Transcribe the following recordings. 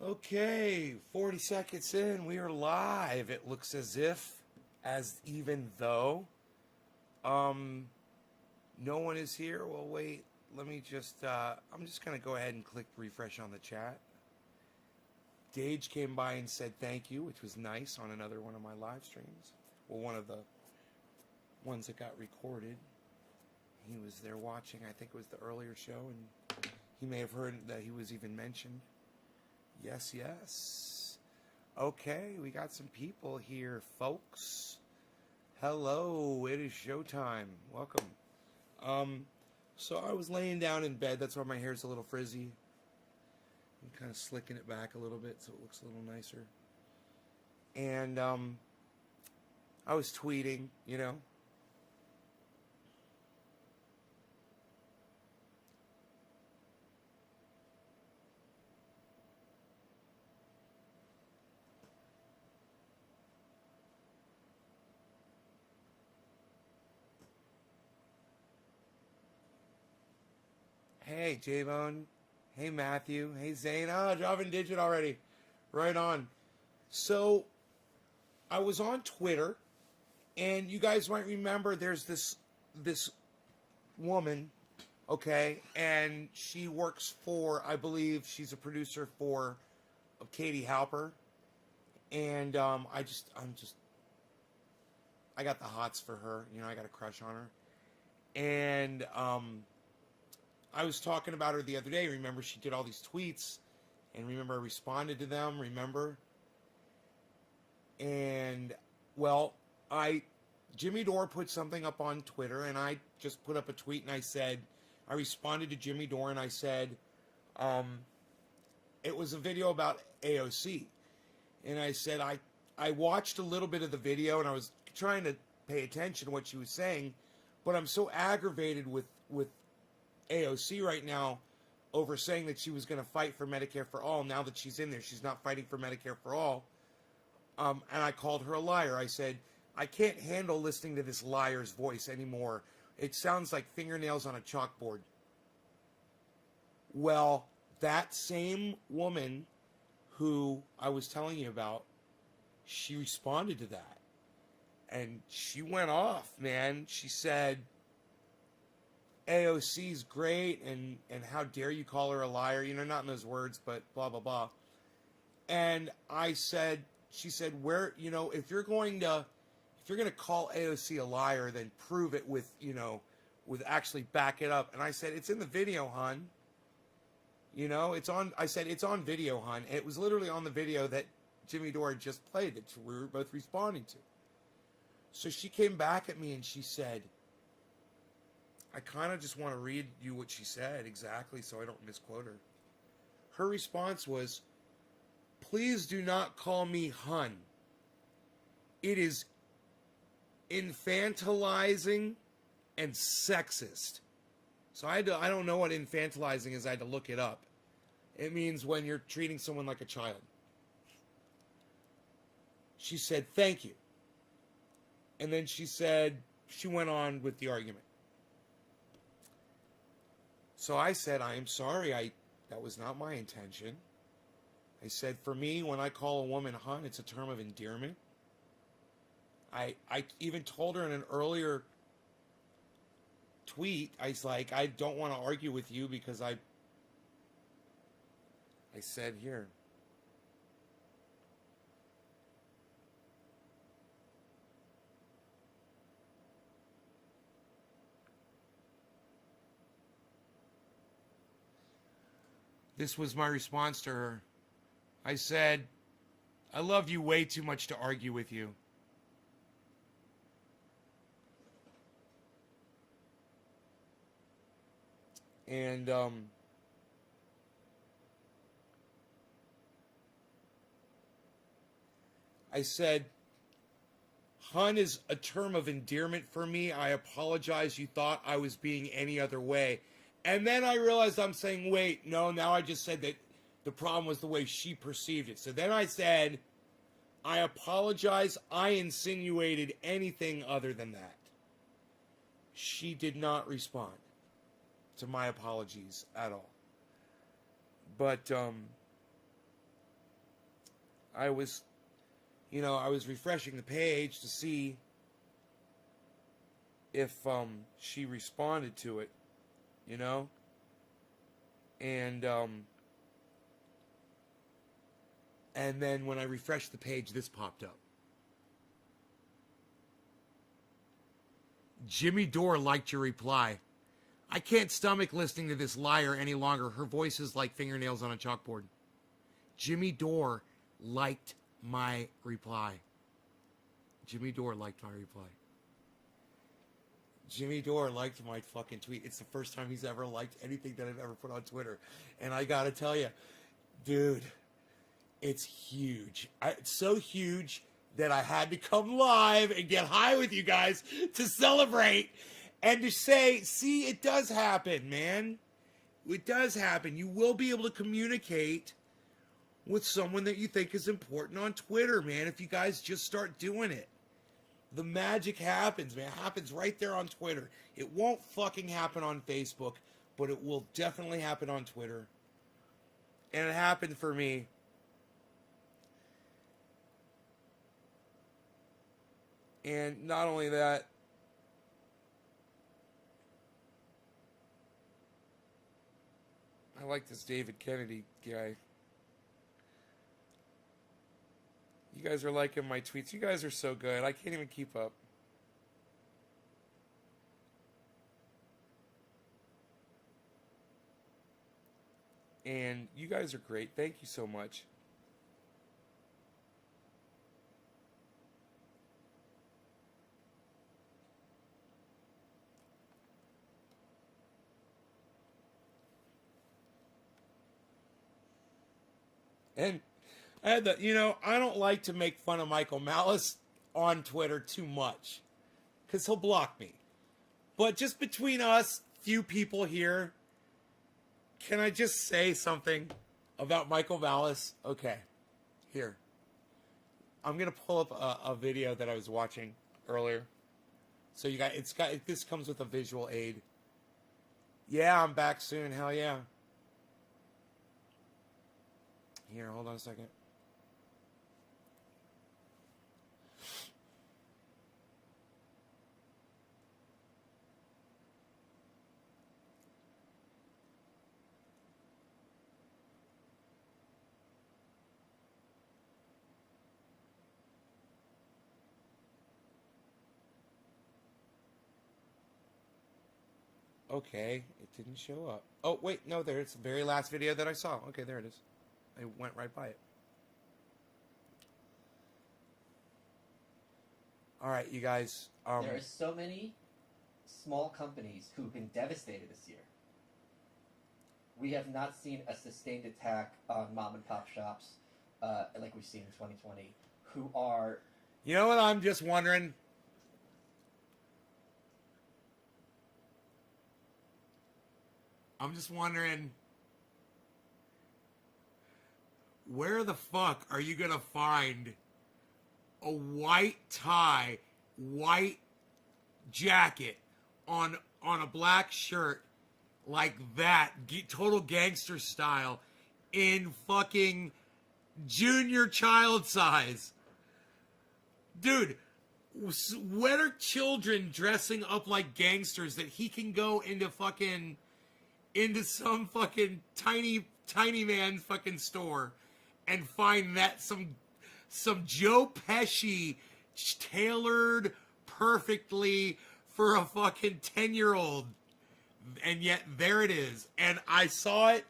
Okay, 40 seconds in, we are live. It looks as even though, um, no one is here. Well, wait, let me just, I'm just going to go ahead and click refresh on the chat. Dage came by and said thank you, which was nice on another one of my live streams. Well, one of the ones that got recorded. He was there watching, I think it was the earlier show, and he may have heard that he was even mentioned. Yes, yes. Okay, we got some people here, folks. Hello, it is showtime. Welcome. So I was laying down in bed. That's why my hair's a little frizzy. I'm kind of slicking it back a little bit so it looks a little nicer. And I was tweeting, you know. Hey, J-Bone. Hey, Matthew. Hey, Zane. Ah, dropping digit already. Right on. So, I was on Twitter, and you guys might remember there's this woman, okay, and she works for, I believe she's a producer for Katie Halper, and I got the hots for her. You know, I got a crush on her, and I was talking about her the other day. Remember, she did all these tweets, and remember, I responded to them, remember? And, well, Jimmy DORE put something up on Twitter, and I just put up a tweet, and I responded to Jimmy DORE, and I said, it was a video about AOC. And I said, I watched a little bit of the video, and I was trying to pay attention to what she was saying, but I'm so aggravated with AOC right now over saying that she was going to fight for Medicare for all. Now that she's in there, she's not fighting for Medicare for all. And I called her a liar. I said, I can't handle listening to this liar's voice anymore. It sounds like fingernails on a chalkboard. Well, that same woman who I was telling you about, she responded to that. And she went off, man. She said, AOC's great, and how dare you call her a liar? You know, not in those words, but blah, blah, blah. And she said, where, you know, if you're going to call AOC a liar, then prove it with, you know, with actually back it up. And I said, it's in the video, hon. You know, I said, it's on video, hon. And it was literally on the video that Jimmy DORE just played that we were both responding to. So she came back at me and she said, I kind of just want to read you what she said exactly so I don't misquote her. Her response was, please do not call me hun. It is infantilizing and sexist. So I don't know what infantilizing is. I had to look it up. It means when you're treating someone like a child. She said, thank you. And then she went on with the argument. So I said, I am sorry, that was not my intention. I said, for me, when I call a woman hun, it's a term of endearment. I even told her in an earlier tweet, I was like, I don't want to argue with you because I said here. This was my response to her. I said, I love you way too much to argue with you. And, I said, hun is a term of endearment for me. I apologize. You thought I was being any other way. And then I realized I'm saying, wait, no, now I just said that the problem was the way she perceived it. So then I said, I apologize. I insinuated anything other than that. She did not respond to my apologies at all. But I was, I was refreshing the page to see if she responded to it, and then when I refreshed the page, this popped up. Jimmy DORE liked your reply. I can't stomach listening to this liar any longer. Her voice is like fingernails on a chalkboard. Jimmy DORE liked my reply. Jimmy DORE liked my reply. Jimmy DORE liked my fucking tweet. It's the first time he's ever liked anything that I've ever put on Twitter. And I gotta tell you, dude, it's huge. It's so huge that I had to come live and get high with you guys to celebrate and to say, see, it does happen, man. It does happen. You will be able to communicate with someone that you think is important on Twitter, man, if you guys just start doing it. The magic happens, man. It happens right there on Twitter. It won't fucking happen on Facebook, but it will definitely happen on Twitter. And it happened for me. And not only that, I like this David Kennedy guy. You guys are liking my tweets. You guys are so good. I can't even keep up. And you guys are great. Thank you so much. And I had I don't like to make fun of Michael Malice on Twitter too much, because he'll block me. But just between us, few people here, can I just say something about Michael Malice? Okay, here. I'm going to pull up a video that I was watching earlier. So you guys, this comes with a visual aid. Yeah, I'm back soon. Hell yeah. Here, hold on a second. Okay, it didn't show up. Oh, wait, no, there's the very last video that I saw. Okay, there it is. I went right by it. All right, you guys. There are so many small companies who've been devastated this year. We have not seen a sustained attack on mom and pop shops like we've seen in 2020, who are... You know what I'm just wondering? I'm just wondering, where the fuck are you going to find a white tie, white jacket on a black shirt like that, total gangster style, in fucking junior child size? Dude, when are children dressing up like gangsters that he can go into some fucking tiny man fucking store and find that some Joe Pesci tailored perfectly for a fucking 10-year-old, and yet there it is. And I saw it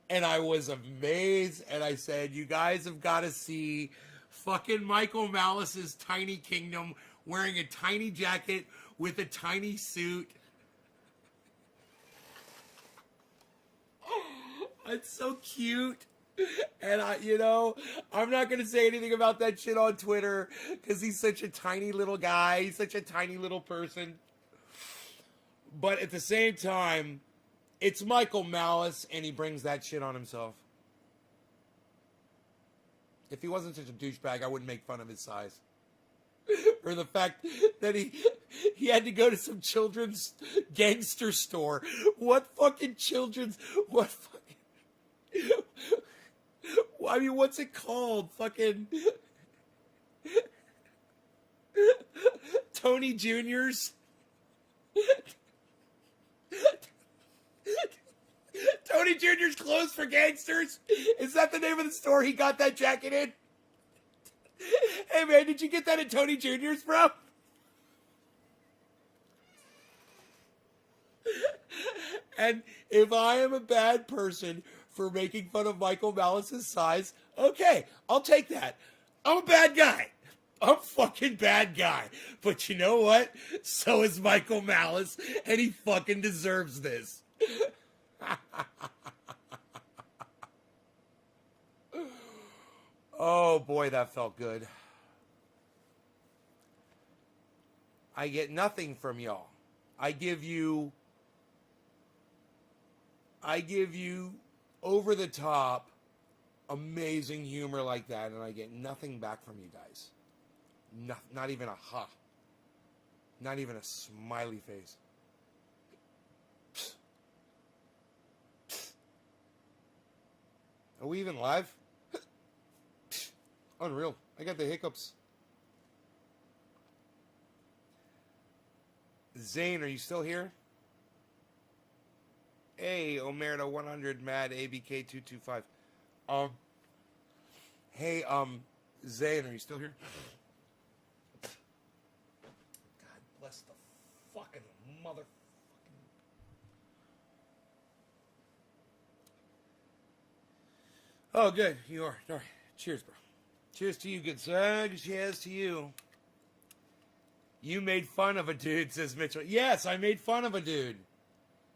and I was amazed, and I said, you guys have got to see fucking Michael Malice's Tiny Kingdom wearing a tiny jacket with a tiny suit. It's so cute. And I'm not going to say anything about that shit on Twitter because he's such a tiny little guy. He's such a tiny little person. But at the same time, it's Michael Malice and he brings that shit on himself. If he wasn't such a douchebag, I wouldn't make fun of his size. Or the fact that he had to go to some children's gangster store. What I mean, what's it called? Fucking Tony Jr.'s. Tony Jr.'s Clothes for Gangsters? Is that the name of the store he got that jacket in? Hey man, did you get that at Tony Jr.'s, bro? And if I am a bad person for making fun of Michael Malice's size, okay, I'll take that. I'm a bad guy. I'm a fucking bad guy. But you know what? So is Michael Malice, and he fucking deserves this. Oh boy, that felt good. I get nothing from y'all. I give you over the top, amazing humor like that, and I get nothing back from you guys. Not even a ha. Not even a smiley face. Are we even live? Unreal. I got the hiccups. Zane, are you still here? Hey, Omerta 100 Mad ABK 225. Hey, Zane, are you still here? God bless the fucking motherfucking. Oh, good. You are. All right. Cheers, bro. Cheers to you, good sir. Cheers to you. You made fun of a dude, says Mitchell. Yes, I made fun of a dude.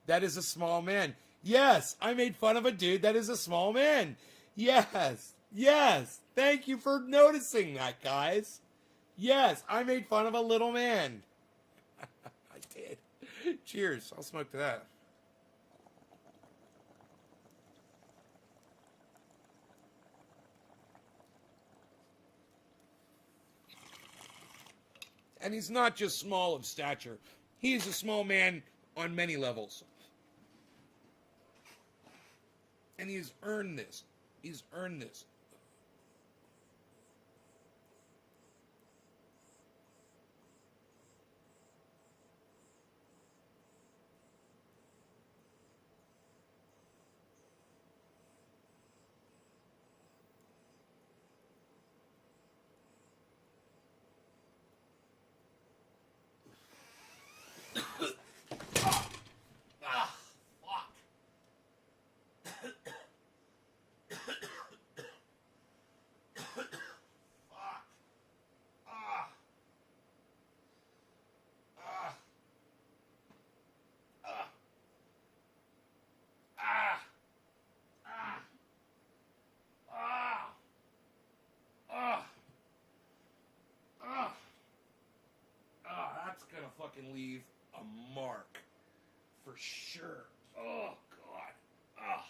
That is a small man. Yes, I made fun of a dude that is a small man. Yes, yes. Thank you for noticing that, guys. Yes, I made fun of a little man. I did. Cheers. I'll smoke to that. And he's not just small of stature. He's a small man on many levels. And he's earned this. He's earned this. Fucking leave a mark for sure. Oh god.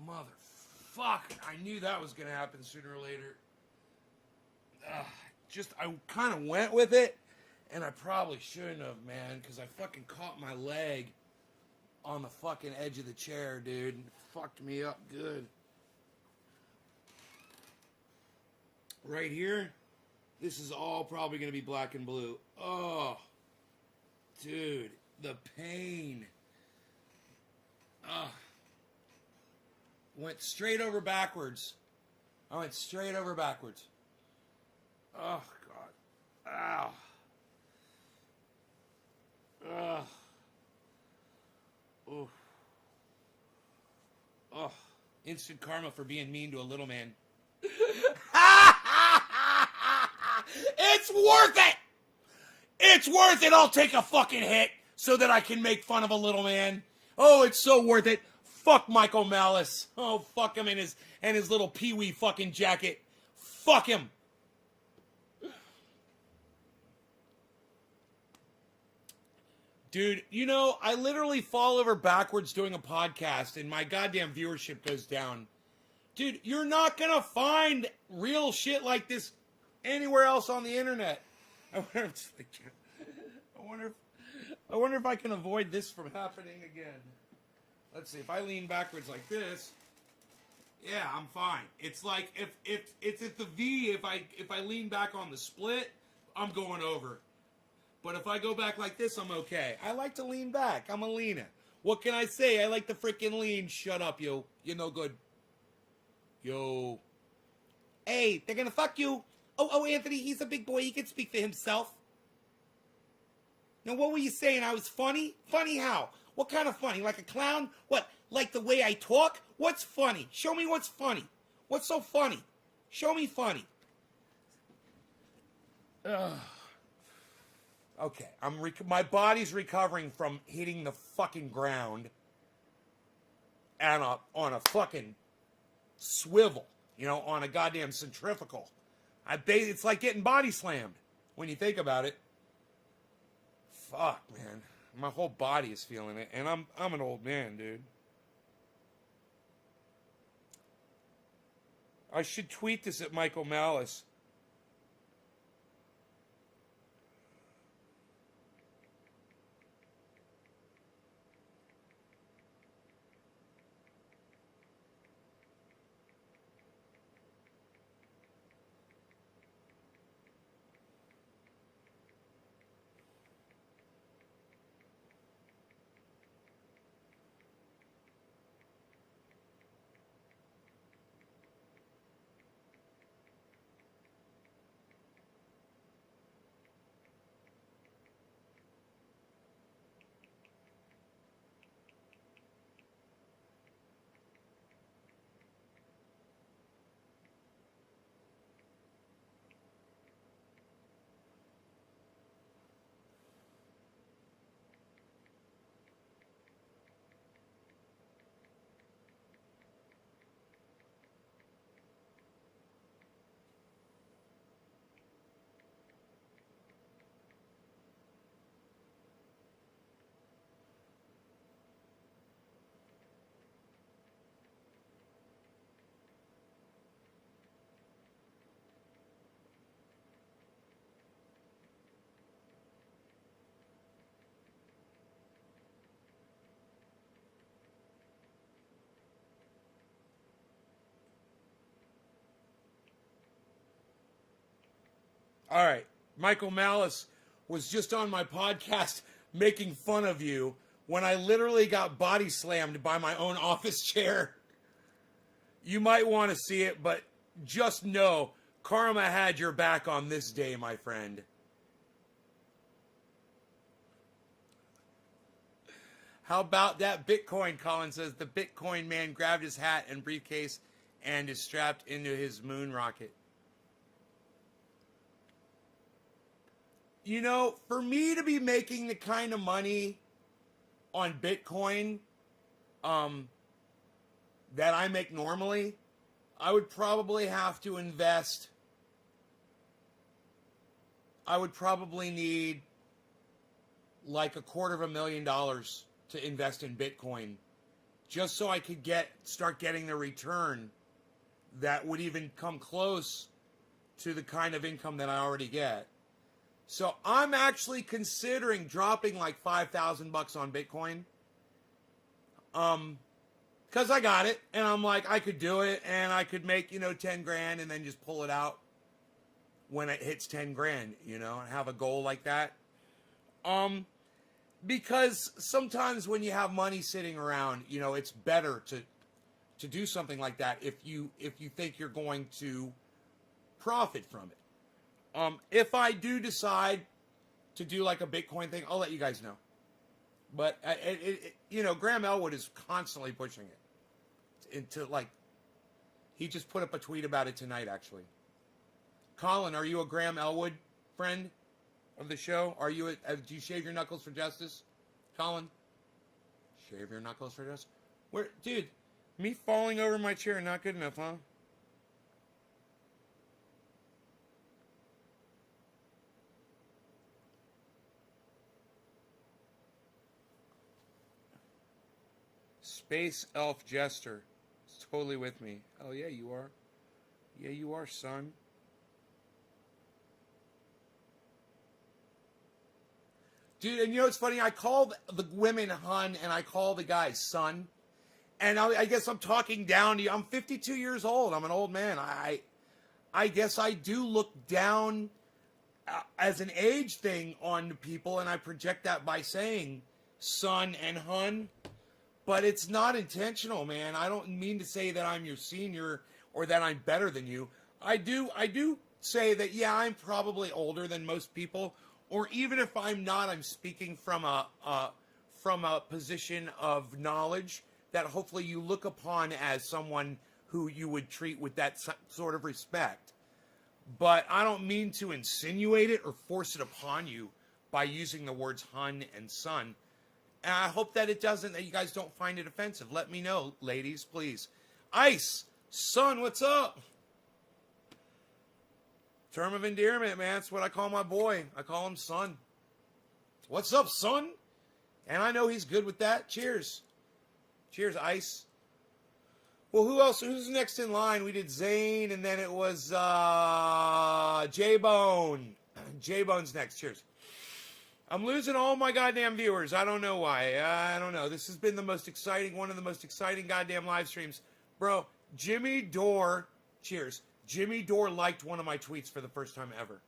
Motherfucker. I knew that was gonna happen sooner or later. I kind of went with it, and I probably shouldn't have, man, because I fucking caught my leg on the fucking edge of the chair, dude. It fucked me up good. Right here. This is all probably going to be black and blue. Oh, dude, the pain. Went straight over backwards. I went straight over backwards. Oh, God. Ow. Ugh. Oof. Oh, instant karma for being mean to a little man. It's worth it! It's worth it! I'll take a fucking hit so that I can make fun of a little man. Oh, it's so worth it. Fuck Michael Malice. Oh, fuck him and his little pee-wee fucking jacket. Fuck him. Dude, you know, I literally fall over backwards doing a podcast and my goddamn viewership goes down. Dude, you're not gonna find real shit like this anywhere else on the internet. I wonder if I can avoid this from happening again. Let's see. If I lean backwards like this, Yeah, I'm fine. It's like if it's at the V, if I lean back on the split, I'm going over. But if I go back like this, I'm okay. I like to lean back. I'm a leaner. What can I say? I like to freaking lean. Shut up, yo. You're no good. Yo. Hey, they're gonna fuck you. Oh, Anthony, he's a big boy. He can speak for himself. Now, what were you saying? I was funny? Funny how? What kind of funny? Like a clown? What? Like the way I talk? What's funny? Show me what's funny. What's so funny? Show me funny. Ugh. Okay, my body's recovering from hitting the fucking ground and on a fucking swivel, on a goddamn centrifugal. It's like getting body slammed when you think about it. Fuck, man. My whole body is feeling it, and I'm an old man, dude. I should tweet this at Michael Malice. All right. Michael Malice was just on my podcast making fun of you when I literally got body slammed by my own office chair. You might want to see it, but just know karma had your back on this day, my friend. How about that Bitcoin? Colin says the Bitcoin man grabbed his hat and briefcase and is strapped into his moon rocket. For me to be making the kind of money on Bitcoin that I make normally, I would probably have to invest. I would probably need like $250,000 to invest in Bitcoin just so I could start getting the return that would even come close to the kind of income that I already get. So I'm actually considering dropping like $5,000 on Bitcoin. Cause I got it and I'm like, I could do it and I could make, 10 grand and then just pull it out when it hits 10 grand, and have a goal like that. Because sometimes when you have money sitting around, it's better to do something like that if you think you're going to profit from it. If I do decide to do like a Bitcoin thing, I'll let you guys know. But Graham Elwood is constantly pushing it into like. He just put up a tweet about it tonight, actually. Colin, are you a Graham Elwood friend of the show? Are you? Do you shave your knuckles for justice, Colin? Shave your knuckles for justice. Dude? Me falling over my chair not good enough, huh? Space Elf Jester is totally with me. Oh, yeah, you are. Yeah, you are, son. Dude, and it's funny, I call the women hun and I call the guys son. And I guess I'm talking down to you. I'm 52 years old. I'm an old man. I guess I do look down as an age thing on people, and I project that by saying son and hun. But it's not intentional, man. I don't mean to say that I'm your senior or that I'm better than you. I do say that, yeah, I'm probably older than most people, or even if I'm not, I'm speaking from a position of knowledge that hopefully you look upon as someone who you would treat with that sort of respect. But I don't mean to insinuate it or force it upon you by using the words hun and son. And I hope that that you guys don't find it offensive. Let me know, ladies, please. Ice, son, what's up? Term of endearment, man. That's what I call my boy. I call him son. What's up, son? And I know he's good with that. Cheers. Cheers, Ice. Well, who else? Who's next in line? We did Zane, and then it was J-Bone. J-Bone's next. Cheers. I'm losing all my goddamn viewers. I don't know why. I don't know. This has been one of the most exciting goddamn live streams. Bro, Jimmy DORE, cheers. Jimmy DORE liked one of my tweets for the first time ever.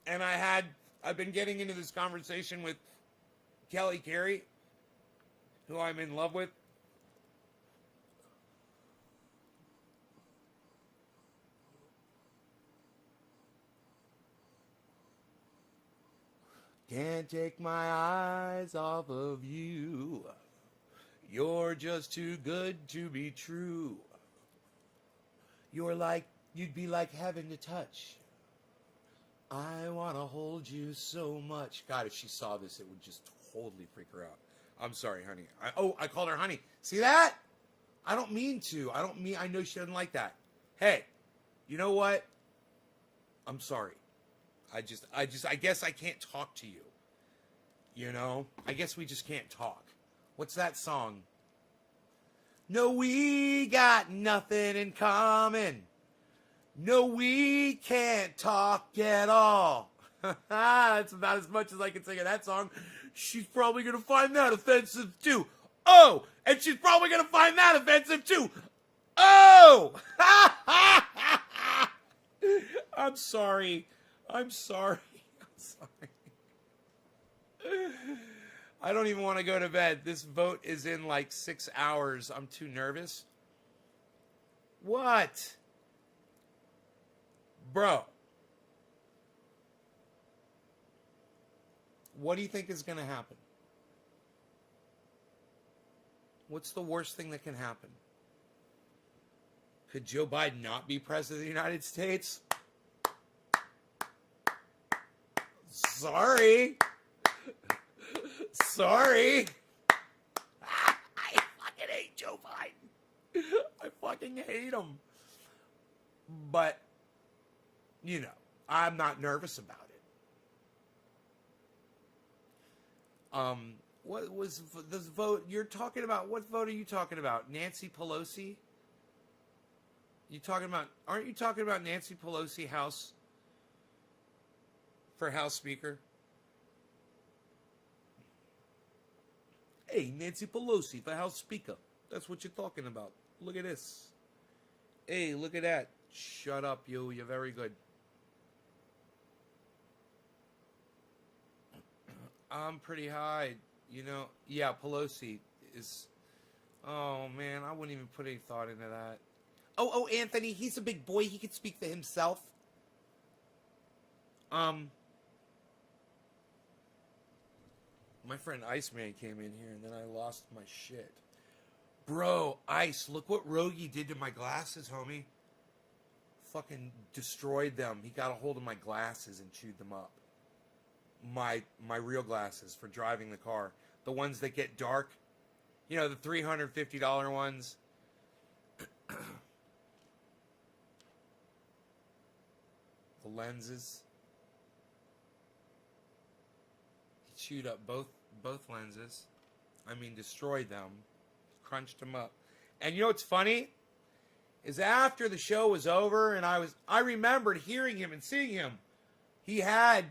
And I've been getting into this conversation with Kelly Carey, who I'm in love with. Can't take my eyes off of you. You're just too good to be true. You'd be like heaven to touch. I want to hold you so much. God, if she saw this, it would just totally freak her out. I'm sorry, honey. I called her honey. See that? I don't mean to. I know she doesn't like that. Hey, you know what? I'm sorry. I guess I can't talk to you. You know? I guess we just can't talk. What's that song? No, we got nothing in common. No, we can't talk at all. That's about as much as I can sing of that song. She's probably going to find that offensive too. Oh, and she's probably going to find that offensive too. Oh! I'm sorry. I'm sorry. I don't even want to go to bed. This vote is in like 6 hours. I'm too nervous. What? Bro. What do you think is going to happen? What's the worst thing that can happen? Could Joe Biden not be president of the United States? Sorry. Sorry. I fucking hate Joe Biden. I fucking hate him. But, you know, I'm not nervous about it. What was this vote you're talking about? What vote are you talking about? Nancy Pelosi? Aren't you talking about Nancy Pelosi for House Speaker? Hey, Nancy Pelosi for House Speaker. That's what you're talking about. Look at this. Hey, look at that. Shut up, you. You're very good. I'm pretty high. You know, yeah, Pelosi is... Oh, man, I wouldn't even put any thought into that. Oh, Anthony, he's a big boy. He can speak for himself. My friend Iceman came in here, and then I lost my shit. Bro, Ice, look what Rogie did to my glasses, homie. Fucking destroyed them. He got a hold of my glasses and chewed them up. My real glasses for driving the car. The ones that get dark. You know, the $350 ones. The lenses. He chewed up both lenses. I mean, destroyed them. crunched him up. And you know what's funny? Is after the show was over and I remembered hearing him and seeing him. He had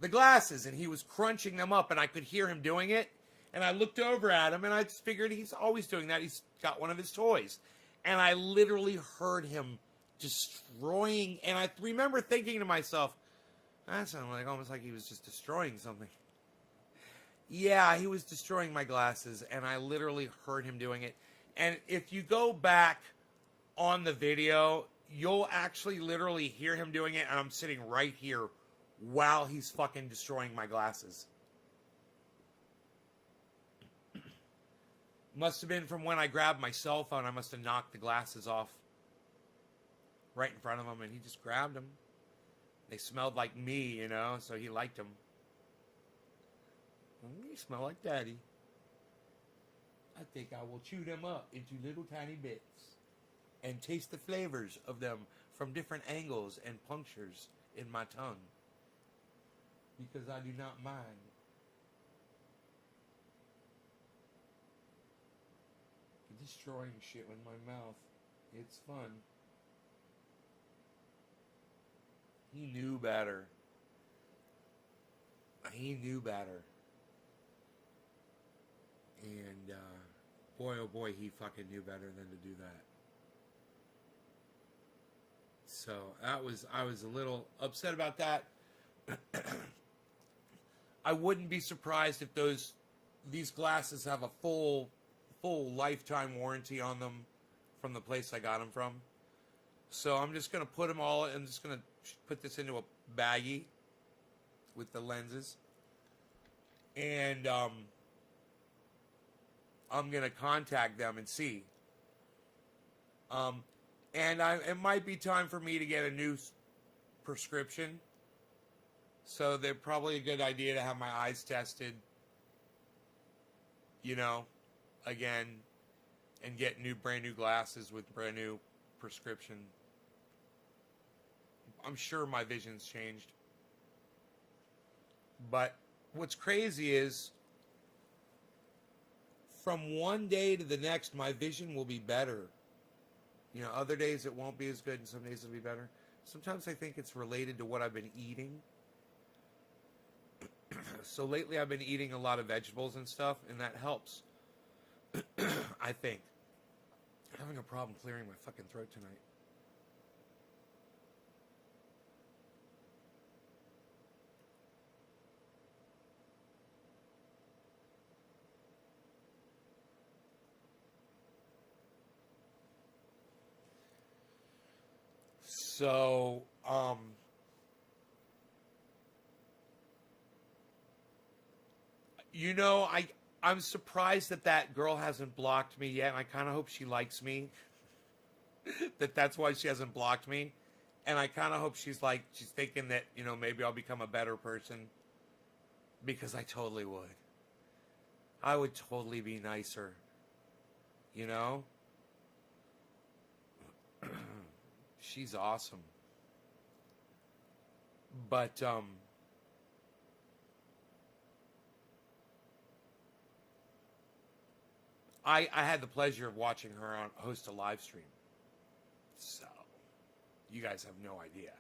the glasses and he was crunching them up and I could hear him doing it. And I looked over at him and I just figured he's always doing that. He's got one of his toys. And I literally heard him destroying. And I remember thinking to myself, that sounded like almost like he was just destroying something. Yeah, he was destroying my glasses and I literally heard him doing it. And if you go back on the video, you'll actually literally hear him doing it and I'm sitting right here while he's fucking destroying my glasses. Must have been from when I grabbed my cell phone. I must have knocked the glasses off right in front of him and he just grabbed them. They smelled like me, you know, so he liked them. You smell like daddy. I think I will chew them up into little tiny bits and taste the flavors of them from different angles and punctures in my tongue. Because I do not mind. Destroying shit with my mouth. It's fun. He knew better. He knew better. And boy oh boy, he fucking knew better than to do that. So I was a little upset about that. I wouldn't be surprised if these glasses have a full lifetime warranty on them from the place I got them from. So I'm just going to put them all, I'm just going to put this into a baggie with the lenses. And I'm going to contact them and see. It might be time for me to get a new prescription. So they're probably a good idea to have my eyes tested, you know, again, and get brand new glasses with brand new prescription. I'm sure my vision's changed. But what's crazy is from one day to the next, my vision will be better. You know, other days it won't be as good and some days it'll be better. Sometimes I think it's related to what I've been eating. So lately I've been eating a lot of vegetables and stuff, and that helps. I think. I'm having a problem clearing my fucking throat tonight. So, you know, I'm surprised that girl hasn't blocked me yet, and I kind of hope she likes me. That's why she hasn't blocked me. And I kind of hope she's thinking that, you know, maybe I'll become a better person. Because I totally would. I would totally be nicer. You know? She's awesome. But, I had the pleasure of watching her host a live stream. So, you guys have no idea.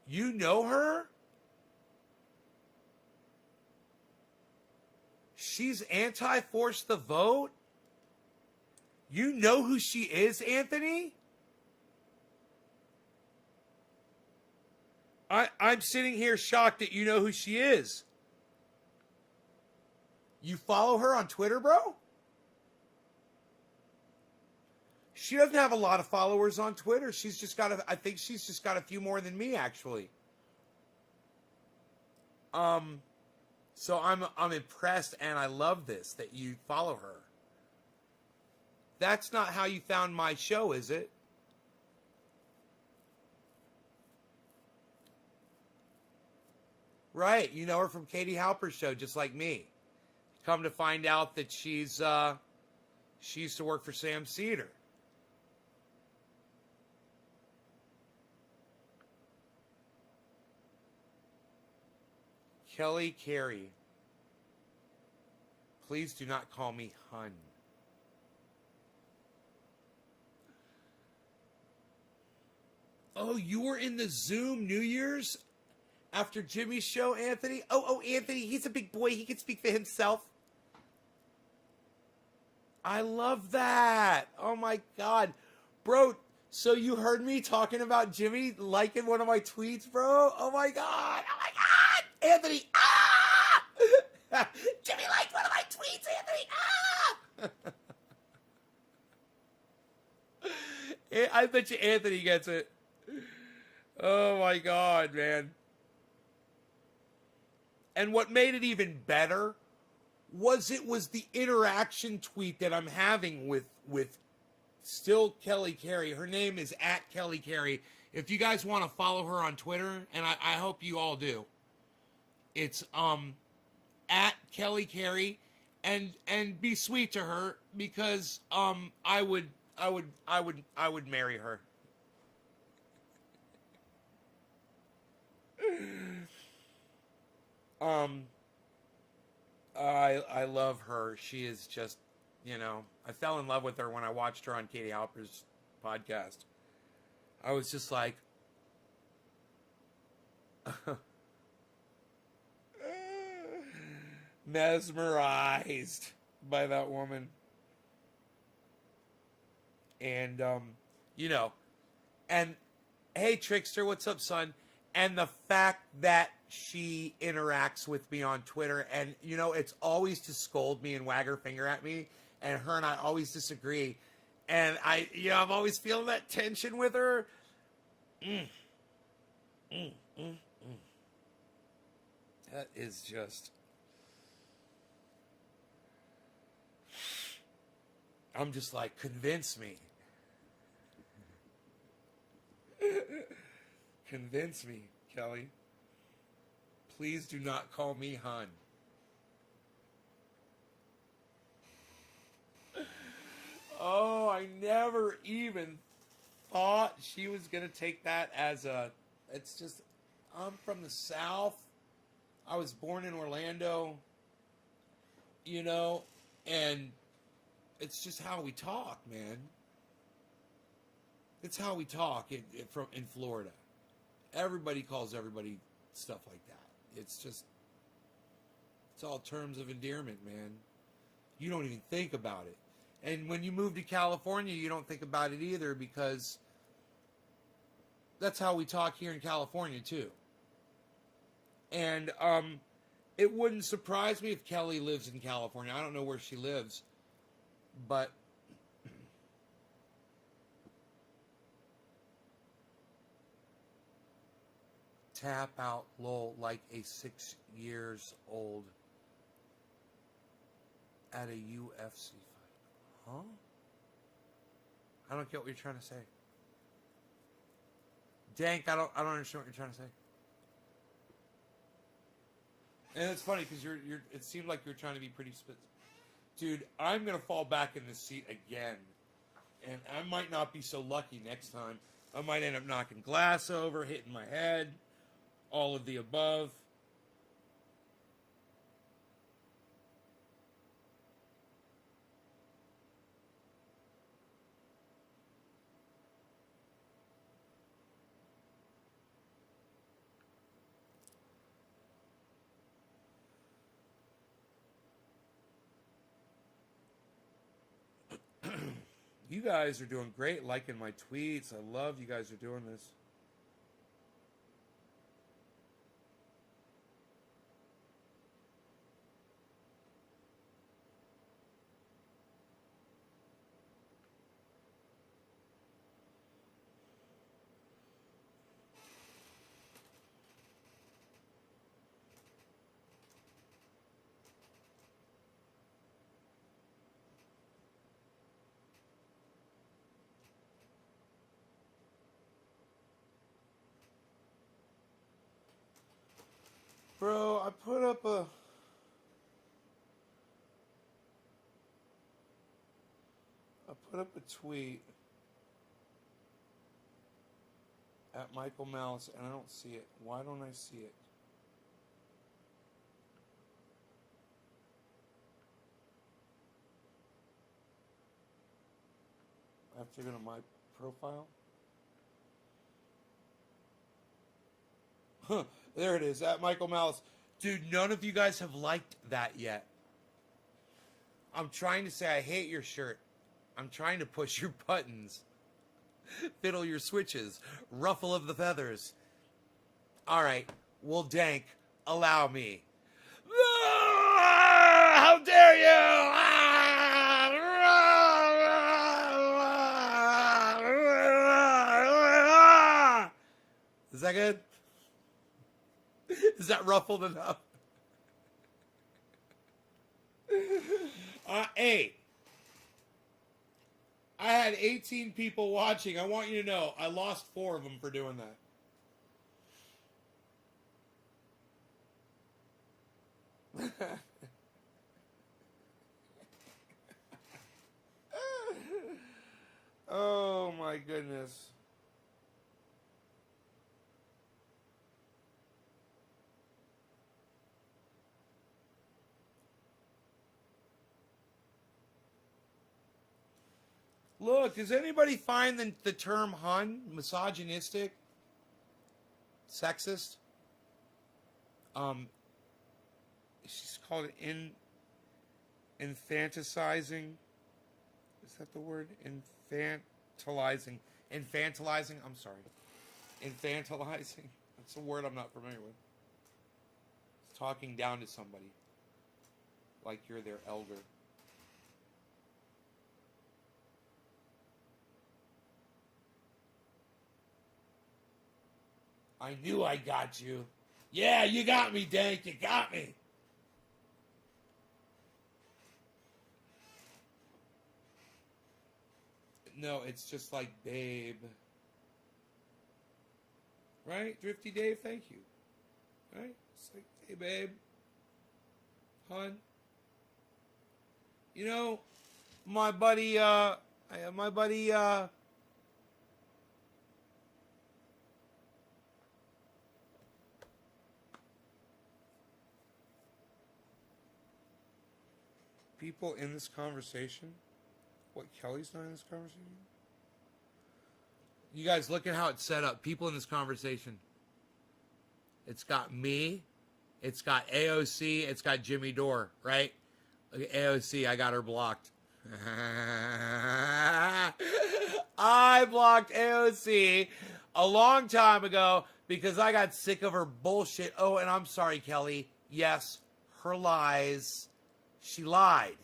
You know her? She's anti-force the vote? You know who she is, Anthony? I'm sitting here shocked that you know who she is. You follow her on Twitter, bro? She doesn't have a lot of followers on Twitter. I think she's just got a few more than me, actually. So I'm impressed, and I love this, that you follow her. That's not how you found my show, is it? Right, you know her from Katie Halper's show, just like me. Come to find out that she used to work for Sam Cedar. Kelly Carey. Please do not call me hun. Oh, you were in the Zoom New Year's after Jimmy's show, Anthony? Oh, Anthony, he's a big boy. He can speak for himself. I love that. Oh, my God. Bro, so you heard me talking about Jimmy liking one of my tweets, bro? Oh, my God. Oh, my God. Anthony, ah! Jimmy liked one of my tweets, Anthony, ah! I bet you Anthony gets it. Oh, my God, man. And what made it even better was the interaction tweet that I'm having with still Kelly Carey. Her name is @KellyCarey. If you guys want to follow her on Twitter, and I hope you all do, it's @KellyCarey, and be sweet to her, because I would marry her. I love her. She is just, I fell in love with her when I watched her on Katie Halper's podcast. I was just like, mesmerized by that woman. And, and hey, Trickster, what's up, son? And the fact that she interacts with me on Twitter, and, it's always to scold me and wag her finger at me, and her and I always disagree. And I'm always feeling that tension with her. That is just... I'm just like, convince me. Convince me, Kelly. Please do not call me hun. Oh, I never even thought she was going to take that as it's just, I'm from the South. I was born in Orlando, and it's just how we talk, man. It's how we talk in Florida. Everybody calls everybody stuff like that. It's all terms of endearment, man. You don't even think about it. And when you move to California, you don't think about it either, because that's how we talk here in California too. And it wouldn't surprise me if Kelly lives in California. I don't know where she lives, but tap out lol like a 6 years old at a UFC fight. Huh? I don't get what you're trying to say. Dank, I don't understand what you're trying to say. And it's funny because it seemed like you're trying to be pretty Dude, I'm gonna fall back in this seat again, and I might not be so lucky next time. I might end up knocking glass over, hitting my head, all of the above. You guys are doing great, liking my tweets. I love you guys are doing this. Bro, I put up a tweet at Michael Malice, and I don't see it. Why don't I see it? have to go to my profile. Huh, there it is, at Michael Malice. Dude, none of you guys have liked that yet. I'm trying to say I hate your shirt. I'm trying to push your buttons. Fiddle your switches. Ruffle of the feathers. Alright, well, Dank, allow me. How dare you! Is that good? Is that ruffled enough? Hey, I had 18 people watching. I want you to know I lost 4 of them for doing that. Oh my goodness. Look, does anybody find the term Hun misogynistic? Sexist? She's called it infantilizing. Is that the word? Infantilizing. Infantilizing? I'm sorry. Infantilizing. That's a word I'm not familiar with. It's talking down to somebody. Like you're their elder. I knew I got you. Yeah, you got me, Dank. You got me. No, it's just like babe. Right? Drifty Dave, thank you. Right? It's like, hey, babe. Hun. You know, my buddy, people in this conversation. What, Kelly's not in this conversation? You guys, look at how it's set up. People in this conversation. It's got me. It's got AOC. It's got Jimmy DORE, right? Look at AOC. I got her blocked. I blocked AOC a long time ago because I got sick of her bullshit. Oh, and I'm sorry, Kelly. Yes, her lies. She lied.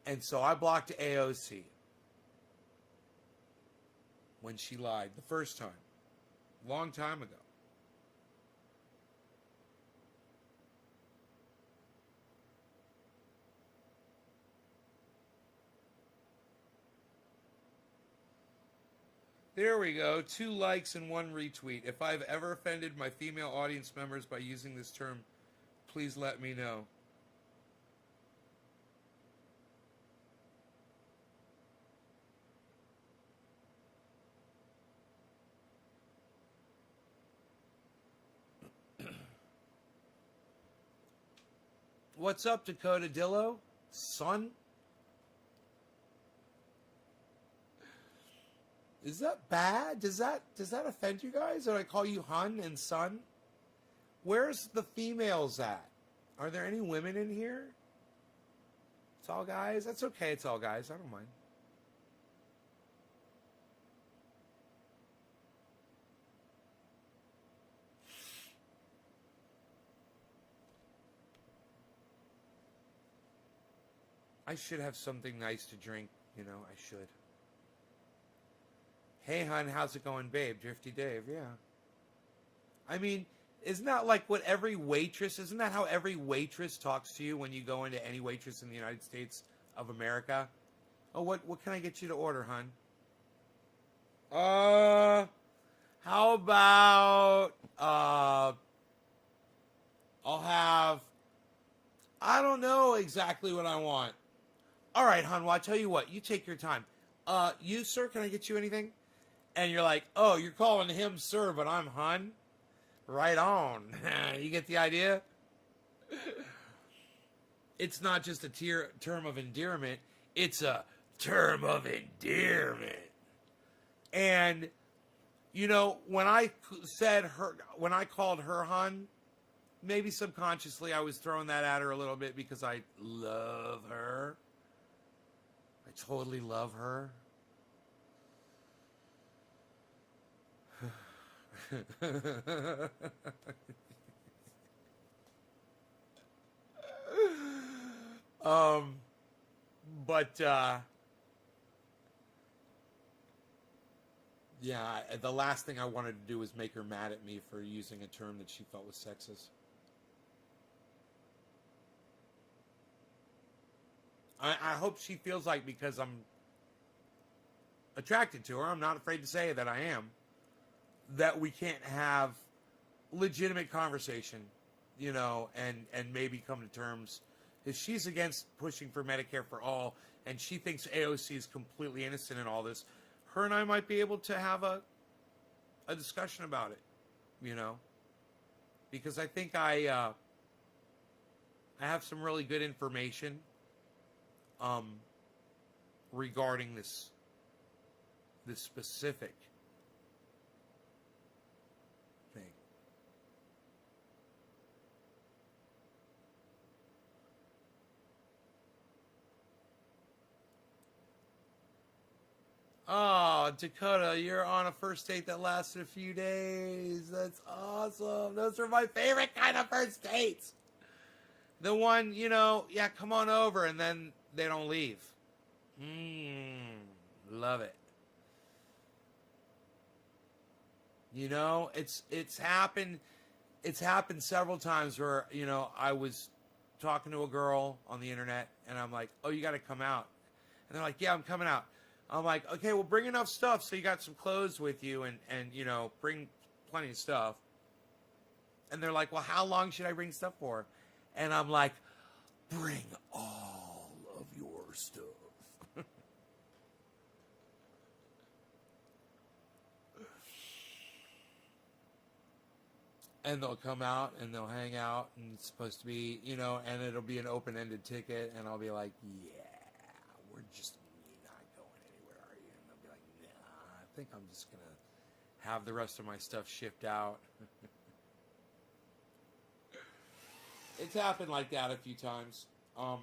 And so I blocked AOC when she lied the first time, long time ago. There we go. 2 likes and 1 retweet. If I've ever offended my female audience members by using this term, please let me know. What's up, Dakota Dillo? Son? Is that bad? Does that offend you guys? Did I call you Hun and Son? Where's the females at? Are there any women in here? It's all guys? That's okay, it's all guys. I don't mind. I should have something nice to drink, you know, I should. Hey, hun, how's it going, babe? Drifty Dave, yeah. I mean, isn't that like what every waitress, isn't that how every waitress talks to you when you go into any waitress in the United States of America? Oh, what can I get you to order, hun? How about, I'll have, I don't know exactly what I want. All right, hun, well, I'll tell you what, you take your time. You, sir, can I get you anything? And you're like, oh, you're calling him sir, but I'm hun? Right on. You get the idea? it's not just a term of endearment, it's a term of endearment. And, you know, when I called her hun, maybe subconsciously I was throwing that at her a little bit because I love her. I totally love her. But yeah, the last thing I wanted to do was make her mad at me for using a term that she felt was sexist. I hope she feels like because I'm attracted to her, I'm not afraid to say that I am, that we can't have legitimate conversation, you know, and maybe come to terms. If she's against pushing for Medicare for all, and she thinks AOC is completely innocent in all this, her and I might be able to have a discussion about it, you know, because I think I have some really good information regarding this specific thing. Oh, Dakota, you're on a first date that lasted a few days. That's awesome. Those are my favorite kind of first dates. The one, you know, yeah, come on over, and then they don't leave. Love it. You know, it's happened several times where, you know, I was talking to a girl on the internet, and I'm like, oh, you got to come out. And they're like, yeah, I'm coming out. I'm like, okay, well, bring enough stuff so you got some clothes with you, and you know, bring plenty of stuff. And they're like, well, how long should I bring stuff for? And I'm like, bring all of your stuff. And they'll come out and they'll hang out, and it's supposed to be, you know, and it'll be an open-ended ticket, and I'll be like, yeah, we're just not going anywhere, are you? And they'll be like, nah, I think I'm just going to have the rest of my stuff shipped out. It's happened like that a few times. I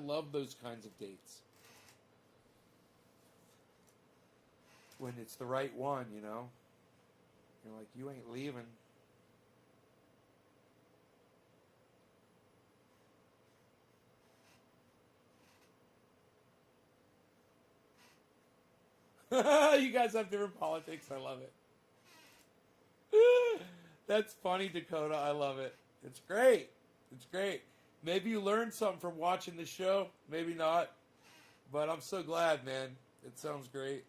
love those kinds of dates. When it's the right one, you know. You're like, you ain't leaving. You guys have different politics. I love it. That's funny, Dakota. I love it. It's great. It's great. Maybe you learned something from watching the show. Maybe not. But I'm so glad, man. It sounds great.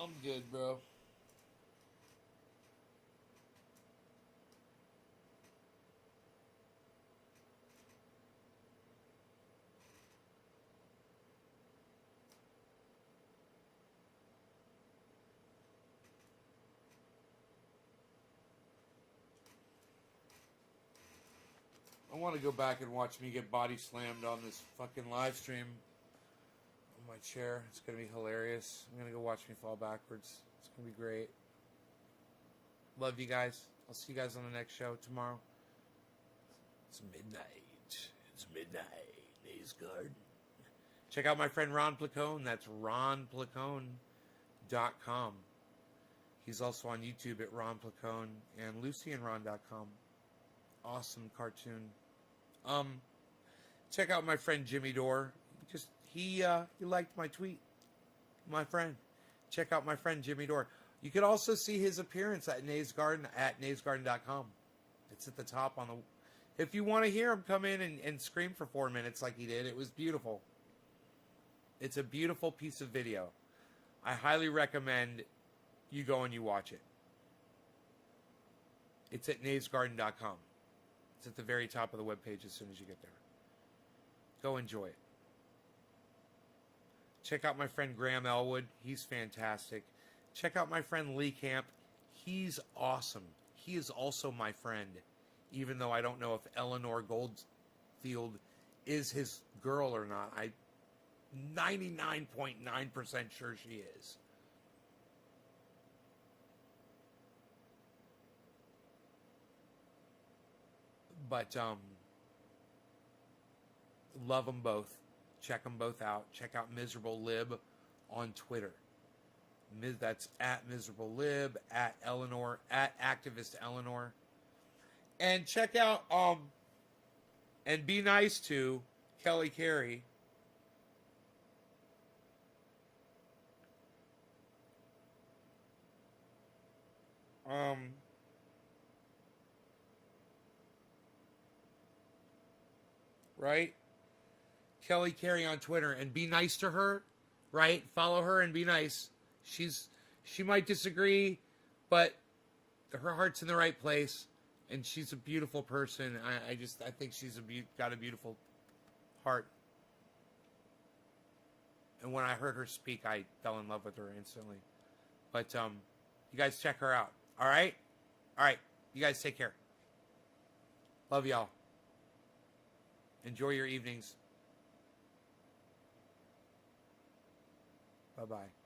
I'm good, bro. I want to go back and watch me get body slammed on this fucking live stream on my chair. It's going to be hilarious. I'm going to go watch me fall backwards. It's going to be great. Love you guys. I'll see you guys on the next show tomorrow. It's midnight. It's midnight. Days Garden. Check out my friend Ron Placone. That's ronplacone.com. He's also on YouTube at Ron Placone and LucyandRon.com. Awesome cartoon. Check out my friend Jimmy DORE. He liked my tweet. My friend. Check out my friend Jimmy DORE. You could also see his appearance at Nays Garden at naysgarden.com. It's at the top on the... If you want to hear him come in and scream for 4 minutes like he did, it was beautiful. It's a beautiful piece of video. I highly recommend you go and you watch it. It's at naysgarden.com. It's at the very top of the webpage as soon as you get there. Go enjoy it. Check out my friend Graham Elwood. He's fantastic. Check out my friend Lee Camp. He's awesome. He is also my friend, even though I don't know if Eleanor Goldfield is his girl or not. I'm 99.9% sure she is. But love them both. Check them both out. Check out Miserable Lib on Twitter. That's at Miserable Lib, at Eleanor, at Activist Eleanor. And check out and be nice to Kelly Carey. Right? Kelly Carey on Twitter, and be nice to her, right? Follow her and be nice. She might disagree, but her heart's in the right place, and she's a beautiful person. I think she's got a beautiful heart. And when I heard her speak, I fell in love with her instantly. But you guys check her out. All right? All right. You guys take care. Love y'all. Enjoy your evenings. Bye-bye.